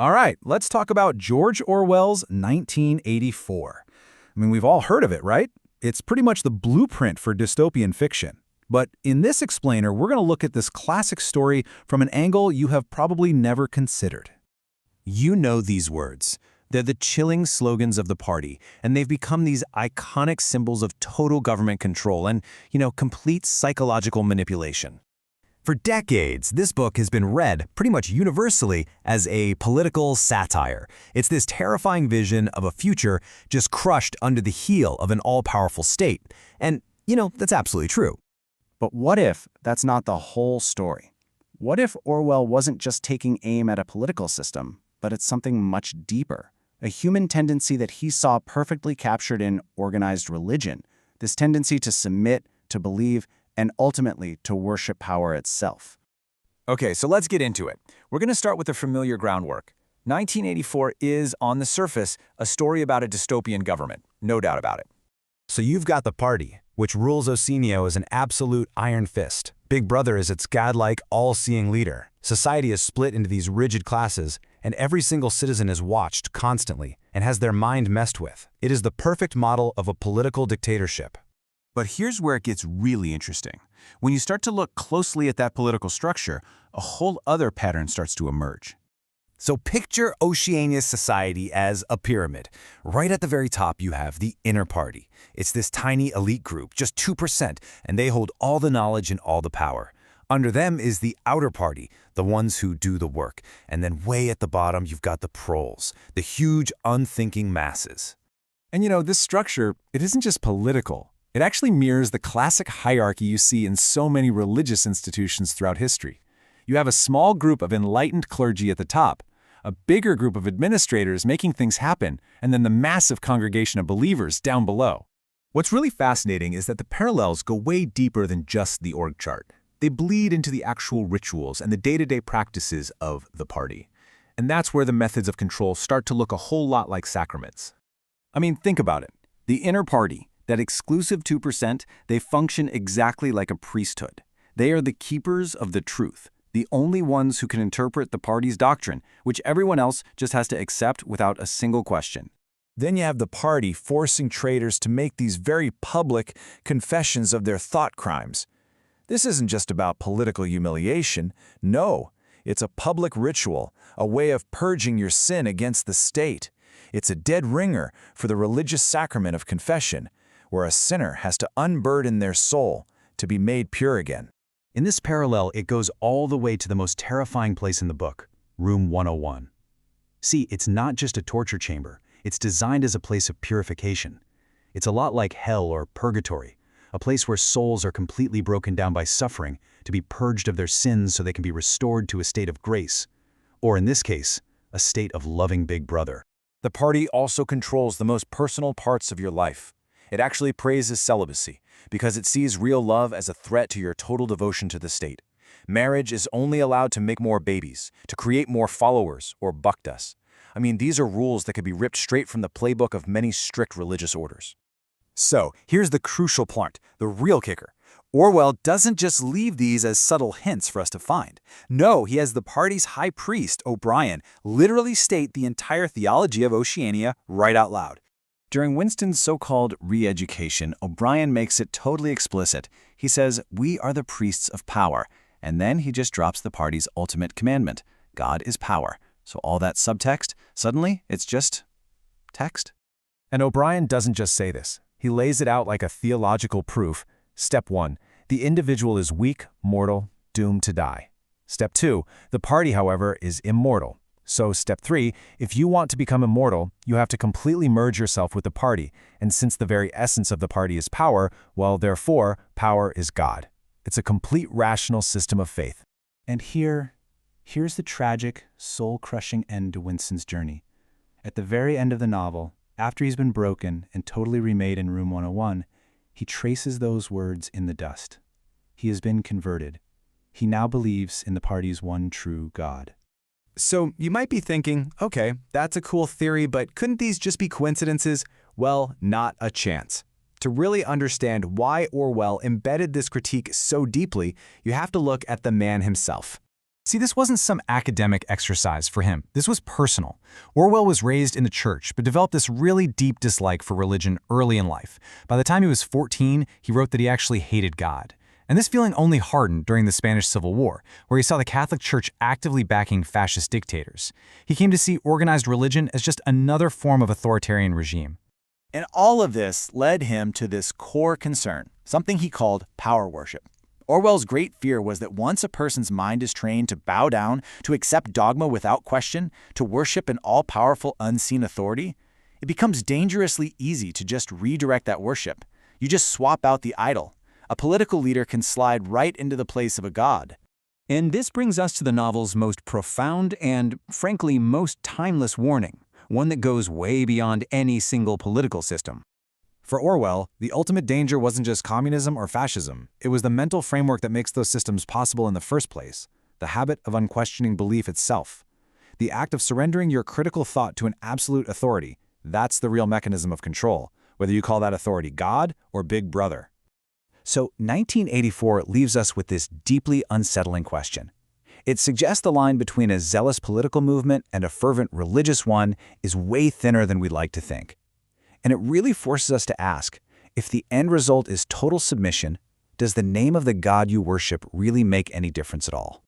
All right, let's talk about George Orwell's 1984. I mean, we've all heard of it, right? It's pretty much the blueprint for dystopian fiction. But in this explainer, we're going to look at this classic story from an angle you have probably never considered. You know these words. They're the chilling slogans of the party, and they've become these iconic symbols of total government control and, complete psychological manipulation. For decades, this book has been read pretty much universally as a political satire. It's this terrifying vision of a future just crushed under the heel of an all-powerful state. And, that's absolutely true. But what if that's not the whole story? What if Orwell wasn't just taking aim at a political system, but at something much deeper? A human tendency that he saw perfectly captured in organized religion, this tendency to submit, to believe, and ultimately to worship power itself. Okay, so let's get into it. We're going to start with the familiar groundwork. 1984 is, on the surface, a story about a dystopian government, no doubt about it. So you've got the party, which rules Oceania as an absolute iron fist. Big Brother is its godlike, all-seeing leader. Society is split into these rigid classes, and every single citizen is watched constantly and has their mind messed with. It is the perfect model of a political dictatorship. But here's where it gets really interesting. When you start to look closely at that political structure, a whole other pattern starts to emerge. So picture Oceania's society as a pyramid. Right at the very top, you have the inner party. It's this tiny elite group, just 2%, and they hold all the knowledge and all the power. Under them is the outer party, the ones who do the work. And then way at the bottom, you've got the proles, the huge, unthinking masses. And this structure, it isn't just political. It actually mirrors the classic hierarchy you see in so many religious institutions throughout history. You have a small group of enlightened clergy at the top, a bigger group of administrators making things happen, and then the massive congregation of believers down below. What's really fascinating is that the parallels go way deeper than just the org chart. They bleed into the actual rituals and the day-to-day practices of the party. And that's where the methods of control start to look a whole lot like sacraments. I mean, think about it. The inner party, that exclusive 2%, they function exactly like a priesthood. They are the keepers of the truth, the only ones who can interpret the party's doctrine, which everyone else just has to accept without a single question. Then you have the party forcing traitors to make these very public confessions of their thought crimes. This isn't just about political humiliation. No, it's a public ritual, a way of purging your sin against the state. It's a dead ringer for the religious sacrament of confession, where a sinner has to unburden their soul to be made pure again. In this parallel, it goes all the way to the most terrifying place in the book, Room 101. See, it's not just a torture chamber. It's designed as a place of purification. It's a lot like hell or purgatory, a place where souls are completely broken down by suffering to be purged of their sins so they can be restored to a state of grace, or in this case, a state of loving Big Brother. The party also controls the most personal parts of your life. It actually praises celibacy because it sees real love as a threat to your total devotion to the state. Marriage is only allowed to make more babies, to create more followers, or baktas. I mean, these are rules that could be ripped straight from the playbook of many strict religious orders. So, here's the crucial part, the real kicker. Orwell doesn't just leave these as subtle hints for us to find. No, he has the party's high priest, O'Brien, literally state the entire theology of Oceania right out loud. During Winston's so-called re-education, O'Brien makes it totally explicit. He says, "We are the priests of power," and then he just drops the party's ultimate commandment. God is power. So all that subtext, suddenly, it's just text. And O'Brien doesn't just say this. He lays it out like a theological proof. Step 1, the individual is weak, mortal, doomed to die. Step 2, the party, however, is immortal. So step 3, if you want to become immortal, you have to completely merge yourself with the party. And since the very essence of the party is power, well, therefore, power is God. It's a complete rational system of faith. And here's the tragic, soul-crushing end to Winston's journey. At the very end of the novel, after he's been broken and totally remade in Room 101, he traces those words in the dust. He has been converted. He now believes in the party's one true God. So you might be thinking, okay, that's a cool theory, but couldn't these just be coincidences? Well, not a chance. To really understand why Orwell embedded this critique so deeply, you have to look at the man himself. See, this wasn't some academic exercise for him. This was personal. Orwell was raised in the church, but developed this really deep dislike for religion early in life. By the time he was 14, he wrote that he actually hated God. And this feeling only hardened during the Spanish Civil War, where he saw the Catholic Church actively backing fascist dictators. He came to see organized religion as just another form of authoritarian regime. And all of this led him to this core concern, something he called power worship. Orwell's great fear was that once a person's mind is trained to bow down, to accept dogma without question, to worship an all-powerful unseen authority, it becomes dangerously easy to just redirect that worship. You just swap out the idol. A political leader can slide right into the place of a god. And this brings us to the novel's most profound and, frankly, most timeless warning, one that goes way beyond any single political system. For Orwell, the ultimate danger wasn't just communism or fascism. It was the mental framework that makes those systems possible in the first place, the habit of unquestioning belief itself. The act of surrendering your critical thought to an absolute authority, that's the real mechanism of control, whether you call that authority God or Big Brother. So 1984 leaves us with this deeply unsettling question. It suggests the line between a zealous political movement and a fervent religious one is way thinner than we'd like to think. And it really forces us to ask, if the end result is total submission, does the name of the God you worship really make any difference at all?